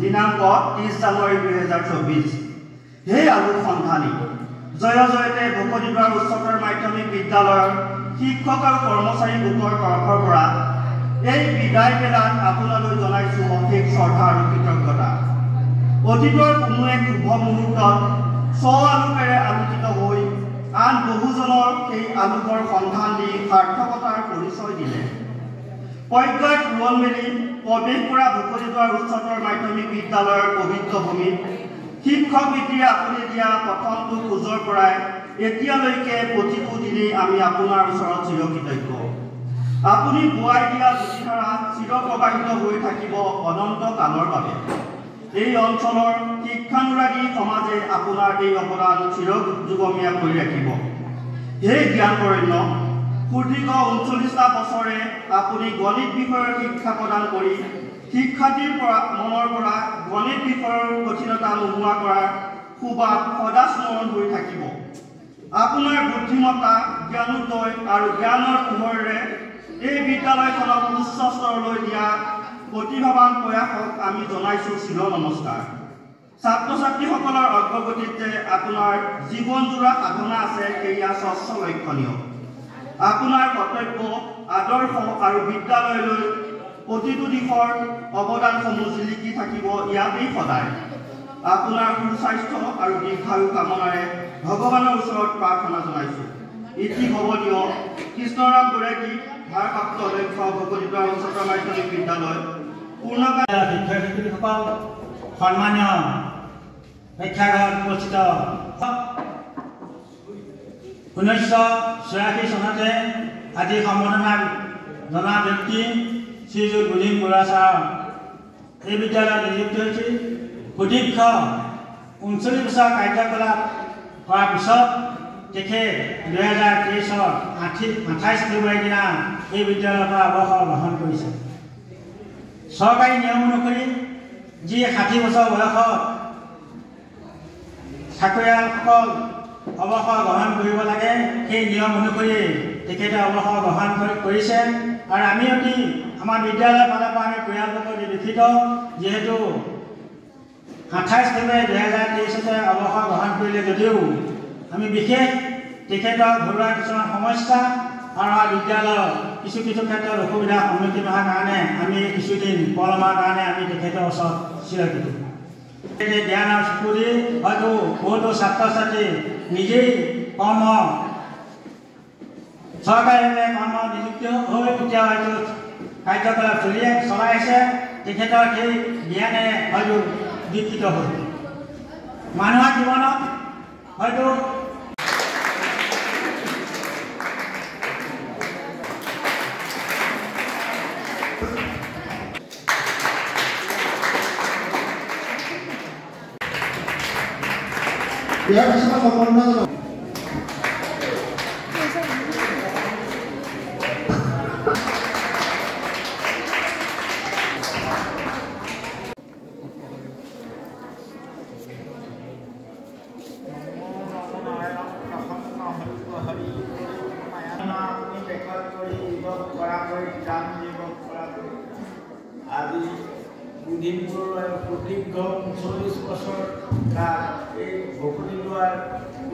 दिनांक 30 জানুৱাৰী 2024 হে আলু সন্ধানী জয় জয়তে ভকতিদ্বাৰ উচ্চতৰ মাধ্যমিক বিদ্যালয়ৰ শিক্ষক আৰু কৰ্মচাৰী গোটৰ তৰফৰ পৰা এই বিদায় বেলাত আপোনালৈ জনাইছো অশেষ শ্ৰদ্ধা আৰু কৃতজ্ঞতা। অতীতৰ কোনো এক শুভ মুহূৰ্তত আলোকেৰে আলোকিত হৈ আন বহুজনৰ সেই আলোকৰ সন্ধান দি সাৰ্থকতাৰ পৰিচয় দিলে। পৰ্যায়ত ৰোল মেলি প্ৰৱেশ কৰা ভকতিদ্বাৰ উচ্চতৰ মাধ্যমিক বিদ্যালয়ৰ পবিত্ৰ ভূমিত শিক্ষক বৃত্তিৰে আপুনি দিয়া প্ৰথমটো খোজৰ পৰাই এতিয়ালৈকে প্ৰতিটো দিনেই আমি আপোনাৰ ওচৰত চিৰকৃতজ্ঞ। আপুনি বোৱাই দিয়া জ্যোতিধাৰা চিৰপ্ৰবাহিত হৈ থাকিব অনন্ত কালৰ বাবে। এই অঞ্চলৰ শিক্ষানুৰাগী সমাজে আপোনাৰ এই অৱদান চিৰযুগমীয়া কৰি ৰাখিব। হে জ্ঞানবৰেণ্য, সুদীৰ্ঘ ৩৯টা বছৰে আপুনি গণিত বিষয়ৰ শিক্ষা প্ৰদান কৰি শিক্ষাৰ্থীৰ মনৰ পৰা গণিত বিষয়ৰ কঠিনতা নোহোৱা কৰাৰ সুবাদ সদা স্মৰণ হৈ থাকিব। আপোনাৰ বুদ্ধিমত্তা, জ্ঞানোদয় আৰু জ্ঞানৰ পোহৰেৰে এই বিদ্যালয়খনক উচ্চ স্তৰলৈ দিয়া প্ৰতিভাৱান প্ৰয়াসক আমি জনাইছো চিৰ নমস্কাৰ। ছাত্ৰ ছাত্ৰীসকলৰ অগ্ৰগতিত যে আপোনাৰ জীৱনজোৰা সাধনা আছে সেয়া স্বচ্ছ লক্ষণীয়। আপোনাৰ কৰ্তব্য আদৰ্শ আৰু বিদ্যালয়লৈ প্ৰতিটো দিশৰ অৱদানসমূহ জিলিকি থাকিব ইয়াতেই সদায়। আপোনাৰ সুস্বাস্থ্য আৰু দীৰ্ঘায়ু কামনাৰে ভগৱানৰ ওচৰত প্ৰাৰ্থনা জনাইছোঁ। ইতি হ'ব দিয়ক কৃষ্ণৰাম দুৰেকী ভাৰপ্ৰাপ্ত অধ্যক্ষ ভকতিদ্বাৰ উচ্চতৰ মাধ্যমিক বিদ্যালয় পূৰ্ণকাল শিক্ষাৰ্থীসকল সন্মানীয় প্ৰেক্ষাগৃহত উপস্থিত 1986 চনতে আজি সম্বৰ্ধনা জনা ব্যক্তি শ্ৰীযুত বুধিন বৰুৱা ছাৰ এই বিদ্যালয়ত নিযুক্ত হৈছিল। সুদীৰ্ঘ 39 বছৰ কাৰ্যকলাপ কৰাৰ পিছত তেখেত 2023 28 ফেব্ৰুৱাৰীৰ দিনা এই বিদ্যালয়ৰ পৰা অৱসৰ গ্ৰহণ কৰিছে। চৰকাৰী নিয়ম অনুসৰি যি 60 বছৰ বয়সত চাকৰিয়ালসকল অৱসৰ গ্ৰহণ কৰিব লাগে সেই নিয়ম অনুসৰি তেখেতে অৱসৰ গ্ৰহণ কৰিছে। আৰু আমি অতি আমাৰ বিদ্যালয়ৰ ফালৰ পৰা আমি পৰিয়ালবৰ্গ দুখিত, যিহেতু 28 ফেব্ৰুৱাৰী 2023 অৱসৰ গ্ৰহণ কৰিলে যদিও আমি বিশেষ তেখেতক ঘৰুৱা কিছুমান সমস্যা আৰু বিদ্যালয়ৰ কিছু ক্ষেত্ৰত অসুবিধাৰ সন্মুখীন হোৱাৰ কাৰণে আমি কিছুদিন পলমাৰ কাৰণে আমি তেখেতৰ ওচৰত চিৰকৃত। জ্ঞান আৰু চকু দি হয়তো বহুতো ছাত্ৰ ছাত্ৰী নিজেই চৰকাৰীভাৱে কৰ্ম নিযুক্ত হৈ এতিয়া হয়তো কাৰ্যকলাপ চলাই আছে। তেখেতৰ সেই জ্ঞানেৰে হয়তো দীক্ষিত হ'ল। মানুহৰ জীৱনত হয়তো ইয়াৰ পিছত সম্বৰ্ধনা জনাব। আজি বুধিন বৰুৱাই সুদীৰ্ঘ 39 বছৰ কাল এই ভকতিদ্বাৰ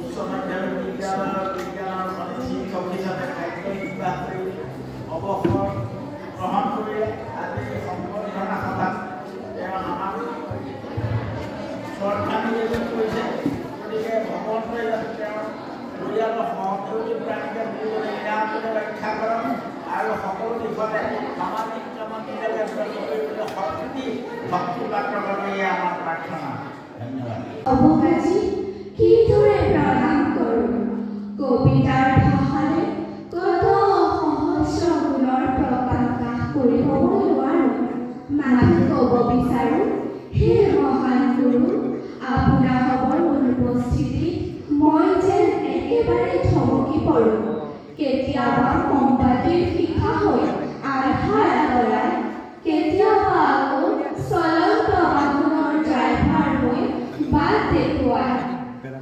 উচ্চ মাধ্যমিক বিদ্যালয়ৰ বিজ্ঞানৰ শিক্ষক হিচাপে দায়িত্ব নিৰ্বাহ কৰি অৱসৰ গ্ৰহণ কৰিলে। আজি সম্বৰ্ধনা সভাত তেওঁ আমাক শ্ৰদ্ধা নিবেদন কৰিছে। গতিকে ভগৱন্তই যাতে তেওঁৰ পৰিয়ালৰ সহযোগী প্ৰাণীকে বুলিবলৈ তেওঁ ৰক্ষা কৰক আৰু সকলো দিশতে সামাজিক কামত নিজকে ব্যস্ত কৰিবলৈ শক্তি প্ৰাপ্ত কৰিবলৈ আমাৰ প্ৰাৰ্থনা। ধন্যবাদ। অৱকাশী কিদৰে প্ৰণাম কৰোঁ, কবিতাৰ ভাষাৰে কত সহস্ৰ গুণৰ প্ৰকাশ কৰিব নোৱাৰোঁ। মাথো ক'ব বিচাৰোঁ, হে মহান গুৰু, আপোনাৰ অনুপস্থিতিত মই যেন একেবাৰে থমকি পৰোঁ। কেতিয়াবা সম্পাদীৰ শিখা হৈ আধাৰ আঁতৰাই, কেতিয়াবা আকৌ চলন্ত বাহনৰ ড্ৰাইভাৰ হৈ বাট দেখুৱাই,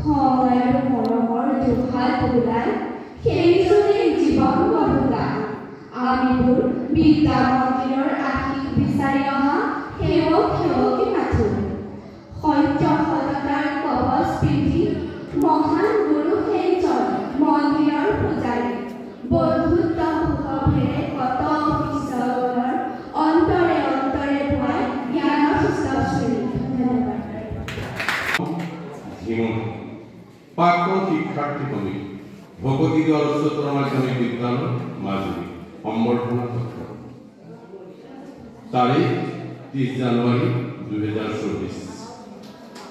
খং আৰু মৰমৰ জোহাল ওলাই সেইজনেই জীৱন গঢ়োলাই। আমিবোৰ বিদ্যা মন্দিৰৰ আশীষ বিচাৰি অহা সেৱক সেৱকী মাথো। সত্য সততাৰ কবচ পিন্ধি মহান গুৰু সেইজন মন্দিৰৰ পূজাৰী। বন্ধুত্ব সুখভেৰে কত বিশ্বৰৰ অন্তৰে অন্তৰে ভুৱাই জ্ঞানৰ সুস্থশ্ৰী। ধন্যবাদ। প্ৰাক্তন শিক্ষাৰ্থী কমিটি ভকতিদ্বাৰ উচ্চতৰ মাধ্যমিক বিদ্যালয় মাজুলী সম্বৰ্ধনা পত্ৰ। তাৰিখ 30 জানুৱাৰী 2024।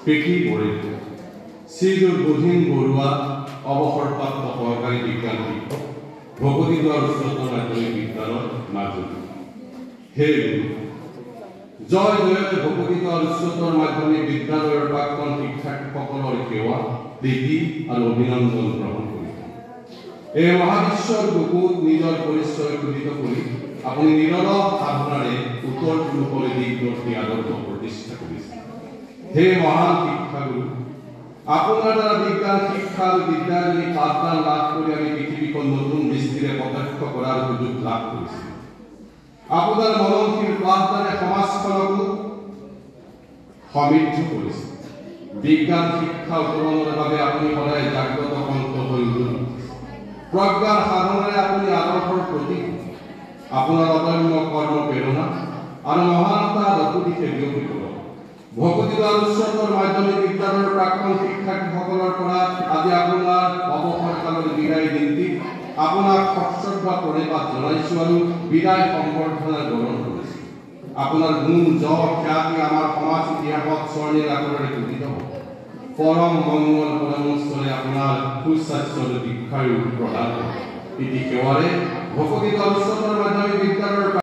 প্ৰীতি বৰিষ্ঠ শ্ৰীযুত বুধিন বৰুৱা অৱসৰপ্ৰাপ্ত সহকাৰী বিজ্ঞান শিক্ষক ভকতিদ্বাৰ উচ্চতৰ মাধ্যমিক বিদ্যালয় মাজুলী। হে জয় জয় ভকতিদ্বাৰ উচ্চতৰ মাধ্যমিক বিদ্যালয়ৰ প্ৰাক্তন শিক্ষাৰ্থীসকলৰ সেৱা প্ৰীতি আৰু অভিনন্দন গ্ৰহণ কৰিছে। এই মহাবিশ্বৰ বুকুত নিজৰ পৰিচয় খোদিত কৰি আপুনি নিৰলস সাধনাৰে উত্তৰ পূৰ্বৰে দিশদৰ্শী আদৰ্শ প্ৰতিষ্ঠা কৰিছে। হে মহান শিক্ষাগুৰু, আপোনাৰ দ্বাৰা বিজ্ঞান শিক্ষা আৰু বিদ্যাজনী পাঠদান লাভ কৰি আমি পৃথিৱীখন নতুন দৃষ্টিৰে প্ৰত্যক্ষ কৰাৰ সুযোগ লাভ কৰিছোঁ। আপোনাৰ মননশীল পাঠদানে সমাজখনকো সমৃদ্ধ কৰিছে। বিজ্ঞান শিক্ষা উত্তৰণৰ বাবে আপুনি সদায় জাগ্ৰত কণ্ঠ হৈ উঠুন প্ৰজ্ঞাৰ সাধনেৰে আপুনি আদৰ্শৰ প্ৰতীক আপোনাৰ অদম্য কৰ্ম প্ৰেৰণা আৰু মহানতা দপুদিশে বিয়পি পৰক ভকতিদ্বাৰ উচ্চতৰ মাধ্যমিক বিদ্যালয়ৰ প্ৰাক্তন শিক্ষাৰ্থীসকলৰ পৰা আজি আপোনাৰ অৱসৰকালৰ বিদায় দিনটি আপোনাক সশ্ৰদ্ধা প্ৰণিপাত জনাইছো আৰু বিদায় সম্বৰ্ধনা গ্ৰহণ কৰিছো আপোনাৰ গুণ যশ খ্যাতি আমাৰ সমাজ ইতিহাসত স্বৰ্ণীল আখৰেৰে খোদিত হ'ব পৰম মংগল পৰমস্থলে আপোনাৰ সুস্বাস্থ্য দীক্ষায়ু প্ৰদান ইতি সেৱাৰে ভকতিদ্বাৰ উচ্চতৰ মাধ্যমিক বিদ্যালয়ৰ